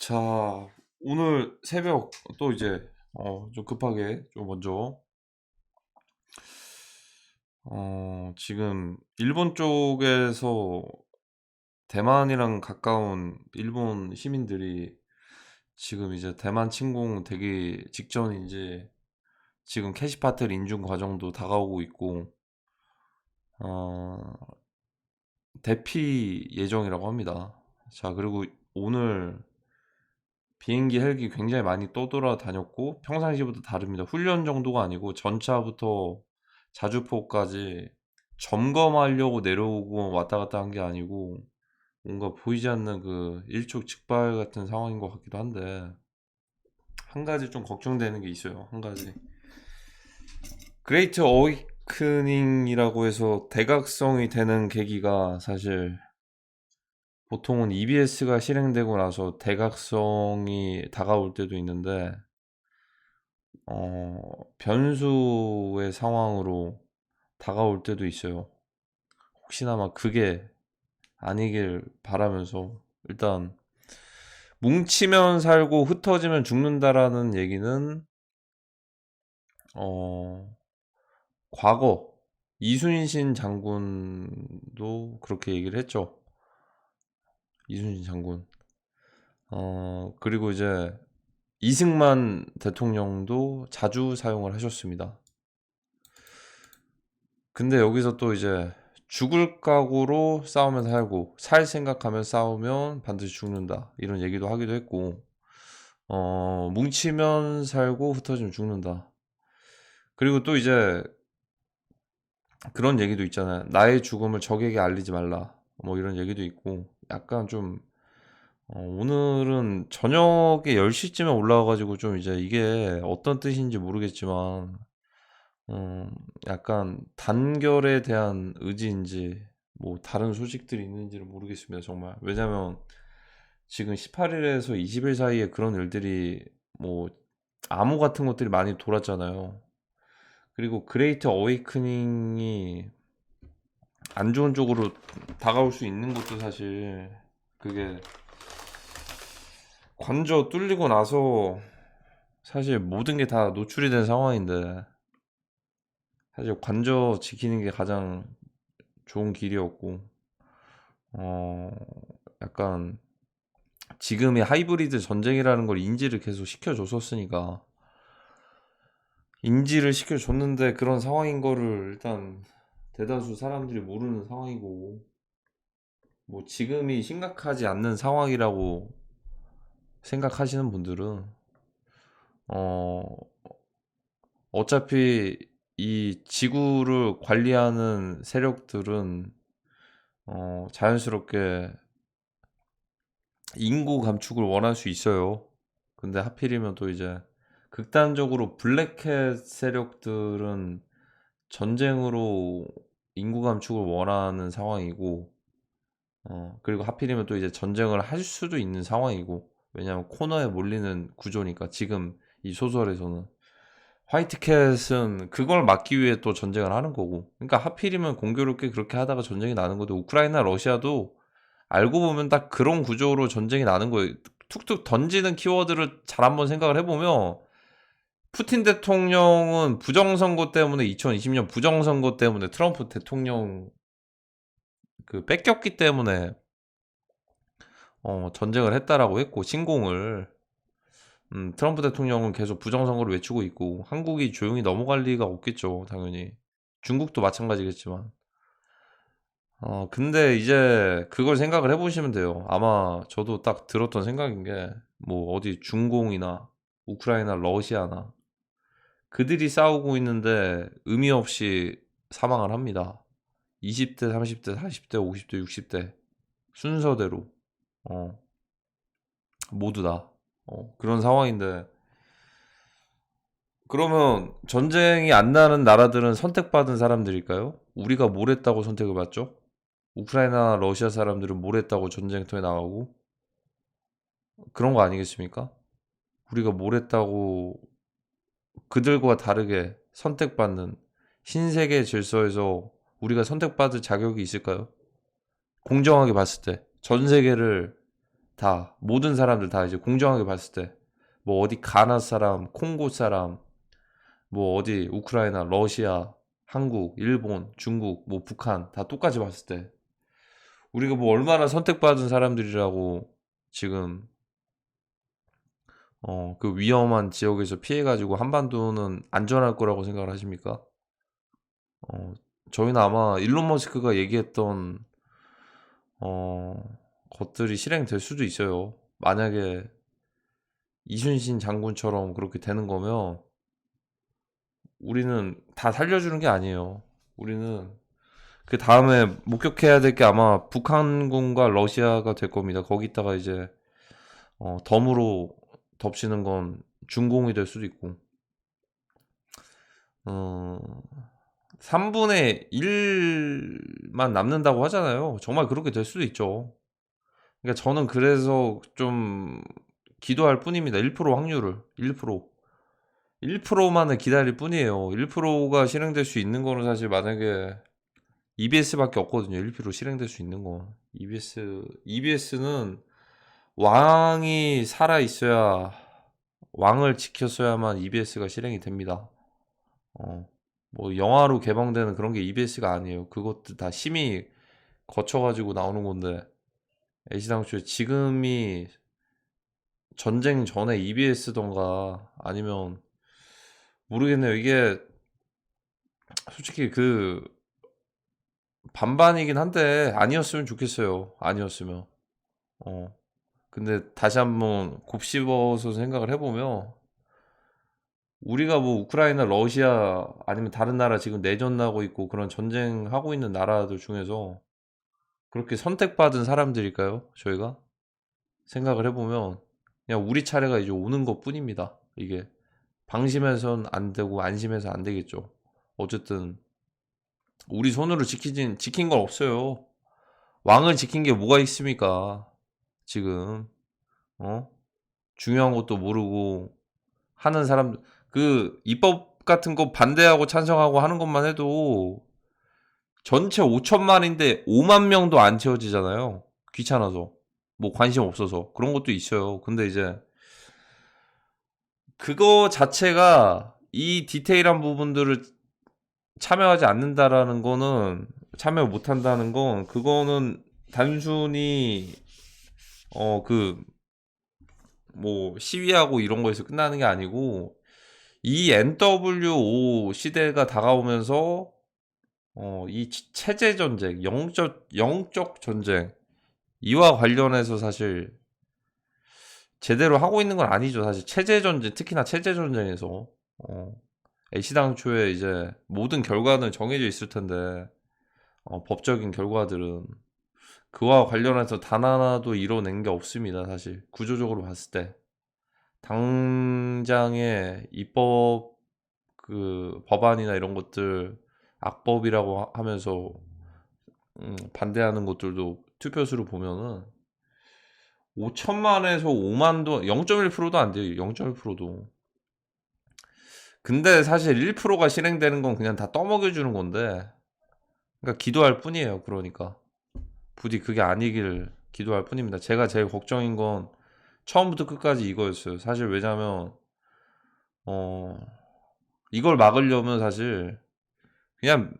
자, 오늘 새벽 또 이제 좀 급하게 좀 먼저 지금 일본 쪽에서 대만이랑 가까운 일본 시민들이 지금 이제 대만 침공 되기 직전인지 지금 캐시파틀 인증 과정도 다가오고 있고 어, 대피 예정이라고 합니다. 자, 그리고 오늘 비행기 헬기 굉장히 많이 떠돌아다녔고 평상시보다 다릅니다. 훈련 정도가 아니고 전차부터 자주포까지 점검하려고 내려오고 왔다 갔다 한 게 아니고 뭔가 보이지 않는 그 일촉즉발 같은 상황인 것 같기도 한데 한 가지 좀 걱정되는 게 있어요. 한 가지. 그레이트 어웨이크닝이라고 해서 대각성이 되는 계기가 사실 보통은 EBS가 실행되고 나서 대각성이 다가올 때도 있는데 변수의 상황으로 다가올 때도 있어요. 혹시나마 그게 아니길 바라면서 일단 뭉치면 살고 흩어지면 죽는다라는 얘기는 어, 과거 이순신 장군도 그렇게 얘기를 했죠. 이순신 장군. 그리고 이제 이승만 대통령도 자주 사용을 하셨습니다. 근데 여기서 또 이제 죽을 각오로 싸우면 살고 살 생각하면 싸우면 반드시 죽는다 이런 얘기도 하기도 했고 뭉치면 살고 흩어지면 죽는다. 그리고 또 이제 그런 얘기도 있잖아요. 나의 죽음을 적에게 알리지 말라 뭐 이런 얘기도 있고 약간 좀 오늘은 저녁에 10시쯤에 올라와가지고 좀 이제 이게 어떤 뜻인지 모르겠지만 음, 약간 단결에 대한 의지인지 뭐 다른 소식들이 있는지를 모르겠습니다, 정말. 왜냐면 지금 18일에서 20일 사이에 그런 일들이 뭐 암호 같은 것들이 많이 돌았잖아요. 그리고 그레이트 어웨이크닝이 안 좋은 쪽으로 다가올 수 있는 것도 사실 그게 관저 뚫리고 나서 사실 모든 게 다 노출이 된 상황인데 사실 관저 지키는 게 가장 좋은 길이었고 어, 약간 지금의 하이브리드 전쟁이라는 걸 인지를 계속 시켜줬었으니까 인지를 시켜줬는데 그런 상황인 거를 일단 대다수 사람들이 모르는 상황이고 뭐 지금이 심각하지 않는 상황이라고 생각하시는 분들은 어, 어차피 이 지구를 관리하는 세력들은 자연스럽게 인구 감축을 원할 수 있어요. 근데 하필이면 또 이제 극단적으로 블랙캣 세력들은 전쟁으로 인구 감축을 원하는 상황이고, 그리고 하필이면 또 이제 전쟁을 할 수도 있는 상황이고, 왜냐하면 코너에 몰리는 구조니까 지금 이 소설에서는 화이트캣은 그걸 막기 위해 또 전쟁을 하는 거고, 그러니까 하필이면 공교롭게 그렇게 하다가 전쟁이 나는 것도 우크라이나 러시아도 알고 보면 딱 그런 구조로 전쟁이 나는 거예요. 툭툭 던지는 키워드를 잘 한번 생각을 해보면 푸틴 대통령은 부정선거 때문에 2020년 부정선거 때문에 트럼프 대통령 그 뺏겼기 때문에 전쟁을 했다라고 했고 침공을 트럼프 대통령은 계속 부정선거를 외치고 있고 한국이 조용히 넘어갈 리가 없겠죠 당연히 중국도 마찬가지겠지만 근데 이제 그걸 생각을 해보시면 돼요. 아마 저도 딱 들었던 생각인 게, 뭐, 어디 중공이나, 우크라이나, 러시아나, 그들이 싸우고 있는데 의미 없이 사망을 합니다. 20대, 30대, 40대, 50대, 60대, 순서대로, 어, 모두 다. 그런 상황인데, 그러면 전쟁이 안 나는 나라들은 선택받은 사람들일까요? 우리가 뭘 했다고 선택을 받죠? 우크라이나, 러시아 사람들은 뭘 했다고 전쟁터에 나가고, 그런 거 아니겠습니까? 우리가 뭘 했다고 그들과 다르게 선택받는 신세계 질서에서 우리가 선택받을 자격이 있을까요? 공정하게 봤을 때 전 세계를 다 모든 사람들 다 이제 공정하게 봤을 때 뭐 어디 가나 사람, 콩고 사람, 뭐 어디 우크라이나, 러시아, 한국, 일본, 중국, 뭐 북한 다 똑같이 봤을 때 우리가 뭐 얼마나 선택받은 사람들이라고 지금 그 위험한 지역에서 피해가지고 한반도는 안전할 거라고 생각을 하십니까? 어, 저희는 아마 일론 머스크가 얘기했던 어, 것들이 실행될 수도 있어요. 만약에 이순신 장군처럼 그렇게 되는 거면 우리는 다 살려주는 게 아니에요. 우리는 그 다음에 목격해야 될 게 아마 북한군과 러시아가 될 겁니다. 거기다가 이제 덤으로 덮치는 건 중공이 될 수도 있고, 어, 3분의 1만 남는다고 하잖아요. 정말 그렇게 될 수도 있죠. 그러니까 저는 그래서 좀 기도할 뿐입니다. 1% 확률을 1%. 1%만을 기다릴 뿐이에요. 1%가 실행될 수 있는 거는 사실 만약에 EBS밖에 없거든요. 1% 실행될 수 있는 거. EBS는 왕이 살아 있어야 왕을 지켰어야만 EBS가 실행이 됩니다. 뭐 영화로 개봉되는 그런 게 EBS가 아니에요. 그것도 다 심의 거쳐가지고 나오는 건데 애시당초에 지금이 전쟁 전에 EBS던가 아니면 모르겠네요. 이게 솔직히 그 반반이긴 한데 아니었으면 좋겠어요. 아니었으면. 어. 근데 다시 한번 곱씹어서 생각을 해보면 우리가 뭐 우크라이나, 러시아 아니면 다른 나라 지금 내전 나고 있고 그런 전쟁하고 있는 나라들 중에서 그렇게 선택받은 사람들일까요? 저희가 생각을 해보면 그냥 우리 차례가 이제 오는 것 뿐입니다. 이게 방심해선 안 되고 안심해서 안 되겠죠. 어쨌든 우리 손으로 지킨 건 없어요. 왕을 지킨 게 뭐가 있습니까? 지금 어? 중요한 것도 모르고 하는 사람 그 입법 같은 거 반대하고 찬성하고 하는 것만 해도 전체 5천만인데 5만 명도 안 채워지잖아요. 귀찮아서 뭐 관심 없어서 그런 것도 있어요. 근데 이제 그거 자체가 이 디테일한 부분들을 참여하지 않는다라는 거는 참여 못한다는 건 그거는 단순히 그 뭐 시위하고 이런 거에서 끝나는 게 아니고 이 NWO 시대가 다가오면서 이 체제 전쟁, 영적 전쟁 이와 관련해서 사실 제대로 하고 있는 건 아니죠. 사실 체제 전쟁, 특히나 체제 전쟁에서 애시당초에 이제 모든 결과는 정해져 있을 텐데 법적인 결과들은 그와 관련해서 단 하나도 이뤄낸 게 없습니다. 사실 구조적으로 봤을 때 당장의 입법 그 법안이나 이런 것들 악법이라고 하면서 반대하는 것들도 투표수를 보면은 5천만에서 5만도 0.1%도 안 돼요. 0.1%도. 근데 사실 1%가 실행되는 건 그냥 다 떠먹여주는 건데 그러니까 기도할 뿐이에요. 그러니까 부디 그게 아니길 기도할 뿐입니다. 제가 제일 걱정인 건 처음부터 끝까지 이거였어요. 사실 왜냐면 어 이걸 막으려면 사실 그냥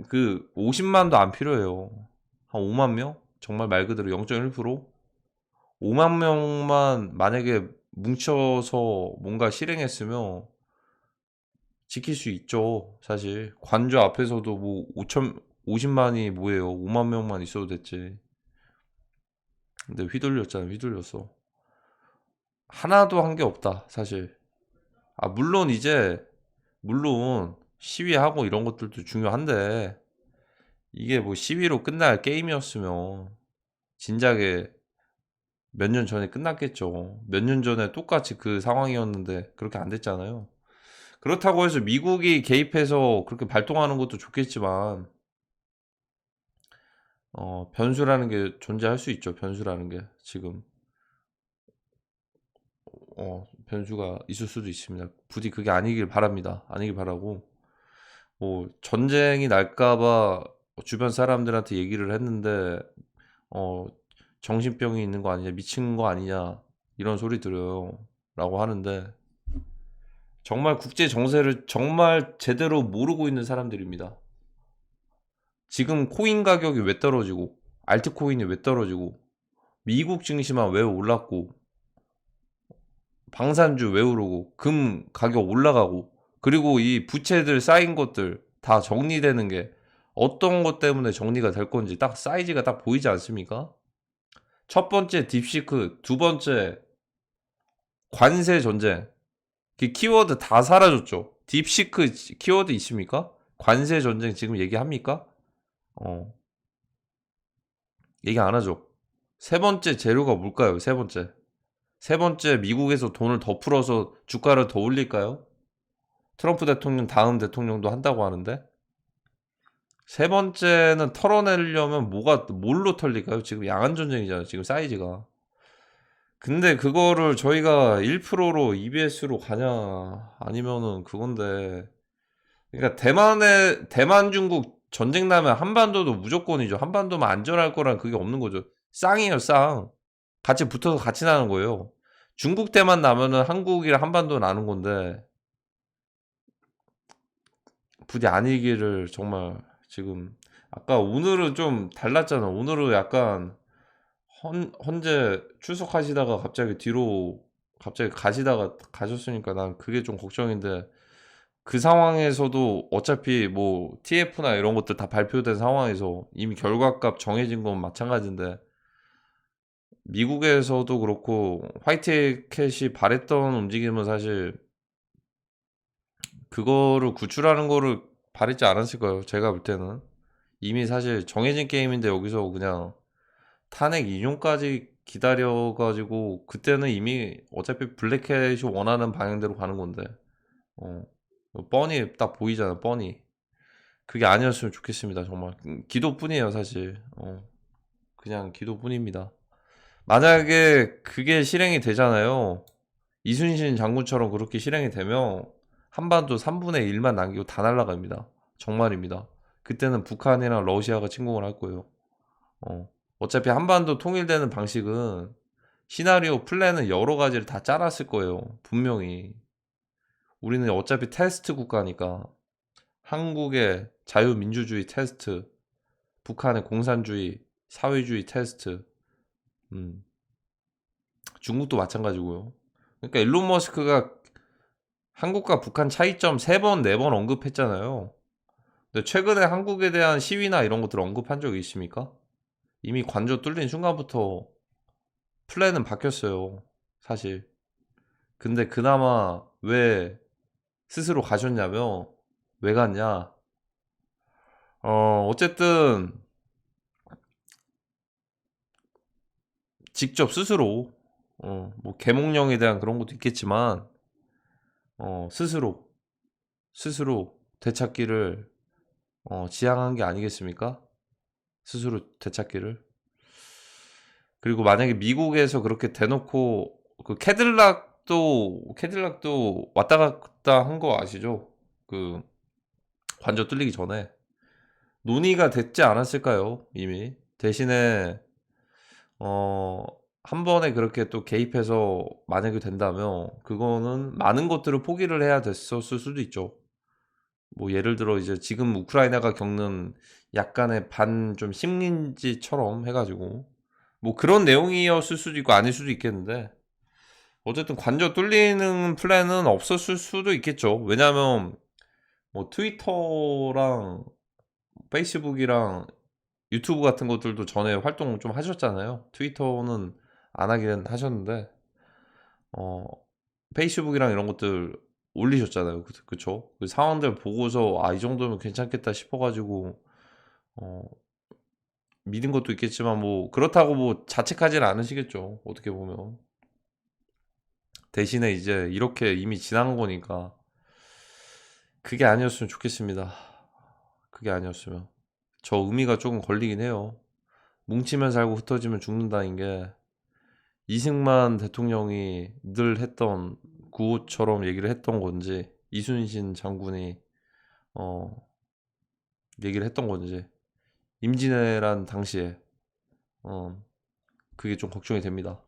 그 50만도 안 필요해요. 한 5만 명? 정말 말 그대로 0.1%? 5만 명만 만약에 뭉쳐서 뭔가 실행했으면 지킬 수 있죠. 사실 관저 앞에서도 뭐 5천 50만이 뭐예요? 5만 명만 있어도 됐지. 근데 휘둘렸잖아. 휘둘렸어. 하나도 한 게 없다. 사실. 물론 이제 물론 시위하고 이런 것들도 중요한데 이게 뭐 시위로 끝날 게임이었으면 진작에 몇 년 전에 끝났겠죠. 몇 년 전에 똑같이 그 상황이었는데 그렇게 안 됐잖아요. 그렇다고 해서 미국이 개입해서 그렇게 발동하는 것도 좋겠지만 변수라는 게 존재할 수 있죠. 변수라는 게 지금 변수가 있을 수도 있습니다. 부디 그게 아니길 바랍니다. 아니길 바라고 뭐 전쟁이 날까봐 주변 사람들한테 얘기를 했는데 정신병이 있는 거 아니냐, 미친 거 아니냐, 이런 소리 들어요. 라고 하는데, 정말 국제 정세를 정말 제대로 모르고 있는 사람들입니다. 지금 코인 가격이 왜 떨어지고, 알트코인이 왜 떨어지고, 미국 증시만 왜 올랐고, 방산주 왜 오르고, 금 가격 올라가고, 그리고 이 부채들 쌓인 것들 다 정리되는 게 어떤 것 때문에 정리가 될 건지 딱 사이즈가 딱 보이지 않습니까? 첫 번째 딥시크, 두 번째 관세 전쟁. 그 키워드 다 사라졌죠. 딥시크 키워드 있습니까? 관세 전쟁 지금 얘기합니까? 어, 얘기 안 하죠. 세 번째 재료가 뭘까요? 세 번째. 세 번째 미국에서 돈을 더 풀어서 주가를 더 올릴까요? 트럼프 대통령 다음 대통령도 한다고 하는데. 세 번째는 털어내려면 뭘로 털릴까요? 지금 양안 전쟁이잖아요. 지금 사이즈가. 근데 그거를 저희가 1%로 EBS로 가냐 아니면은 그건데, 그러니까 대만 중국 전쟁 나면 한반도도 무조건이죠. 한반도만 안전할 거란 그게 없는 거죠. 쌍이에요, 쌍. 같이 붙어서 같이 나는 거예요. 중국 대만 나면은 한국이랑 한반도 나는 건데, 부디 아니기를. 정말 지금 아까 오늘은 좀 달랐잖아. 오늘은 약간 헌재 출석하시다가 갑자기 뒤로 갑자기 가시다가 가셨으니까 난 그게 좀 걱정인데, 그 상황에서도 어차피 뭐 TF나 이런 것들 다 발표된 상황에서 이미 결과값 정해진 건 마찬가지인데, 미국에서도 그렇고 화이트캣이 바랬던 움직임은 사실 그거를 구출하는 거를 바랬지 않았을 거예요. 제가 볼 때는 이미 사실 정해진 게임인데, 여기서 그냥 탄핵 인용까지 기다려가지고, 그때는 이미 어차피 블랙캣이 원하는 방향대로 가는 건데, 어, 뻔히 딱 보이잖아, 뻔히. 그게 아니었으면 좋겠습니다, 정말. 기도뿐이에요, 사실. 그냥 기도뿐입니다. 만약에 그게 실행이 되잖아요. 이순신 장군처럼 그렇게 실행이 되면 한반도 3분의 1만 남기고 다 날아갑니다. 정말입니다. 그때는 북한이랑 러시아가 침공을 할 거예요. 어차피 한반도 통일되는 방식은 시나리오 플랜은 여러 가지를 다 짜놨을 거예요. 분명히. 우리는 어차피 테스트 국가니까. 한국의 자유민주주의 테스트, 북한의 공산주의, 사회주의 테스트, 음, 중국도 마찬가지고요. 그러니까 일론 머스크가 한국과 북한 차이점 3번, 4번 언급했잖아요. 근데 최근에 한국에 대한 시위나 이런 것들 언급한 적이 있습니까? 이미 관저 뚫린 순간부터 플랜은 바뀌었어요, 사실. 근데 그나마 왜 스스로 가셨냐면, 왜 갔냐? 어쨌든 직접 스스로, 뭐 계몽령에 대한 그런 것도 있겠지만, 스스로 되찾기를 지향한 게 아니겠습니까? 스스로 되찾기를. 그리고 만약에 미국에서 그렇게 대놓고, 그 캐딜락도 왔다 갔다 한 거 아시죠? 그 관저 뚫리기 전에 논의가 됐지 않았을까요? 이미. 대신에 어, 한 번에 그렇게 또 개입해서 만약에 된다면 그거는 많은 것들을 포기를 해야 됐었을 수도 있죠. 뭐 예를 들어 이제 지금 우크라이나가 겪는 약간의 반 좀 식민지처럼 해가지고 뭐 그런 내용이었을 수도 있고 아닐 수도 있겠는데, 어쨌든 관저 뚫리는 플랜은 없었을 수도 있겠죠. 왜냐하면 뭐 트위터랑 페이스북이랑 유튜브 같은 것들도 전에 활동 좀 하셨잖아요. 트위터는 안 하긴 하셨는데, 어, 페이스북이랑 이런 것들 올리셨잖아요. 그쵸? 그 상황들 보고서 이 정도면 괜찮겠다 싶어가지고, 어, 믿은 것도 있겠지만, 뭐, 그렇다고 뭐 자책하진 않으시겠죠. 어떻게 보면. 대신에 이제 이렇게 이미 지난 거니까, 그게 아니었으면 좋겠습니다. 그게 아니었으면. 저 의미가 조금 걸리긴 해요. 뭉치면 살고 흩어지면 죽는다는 게 이승만 대통령이 늘 했던 구호처럼 얘기를 했던 건지, 이순신 장군이 어, 얘기를 했던 건지, 임진왜란 당시에 어, 그게 좀 걱정이 됩니다.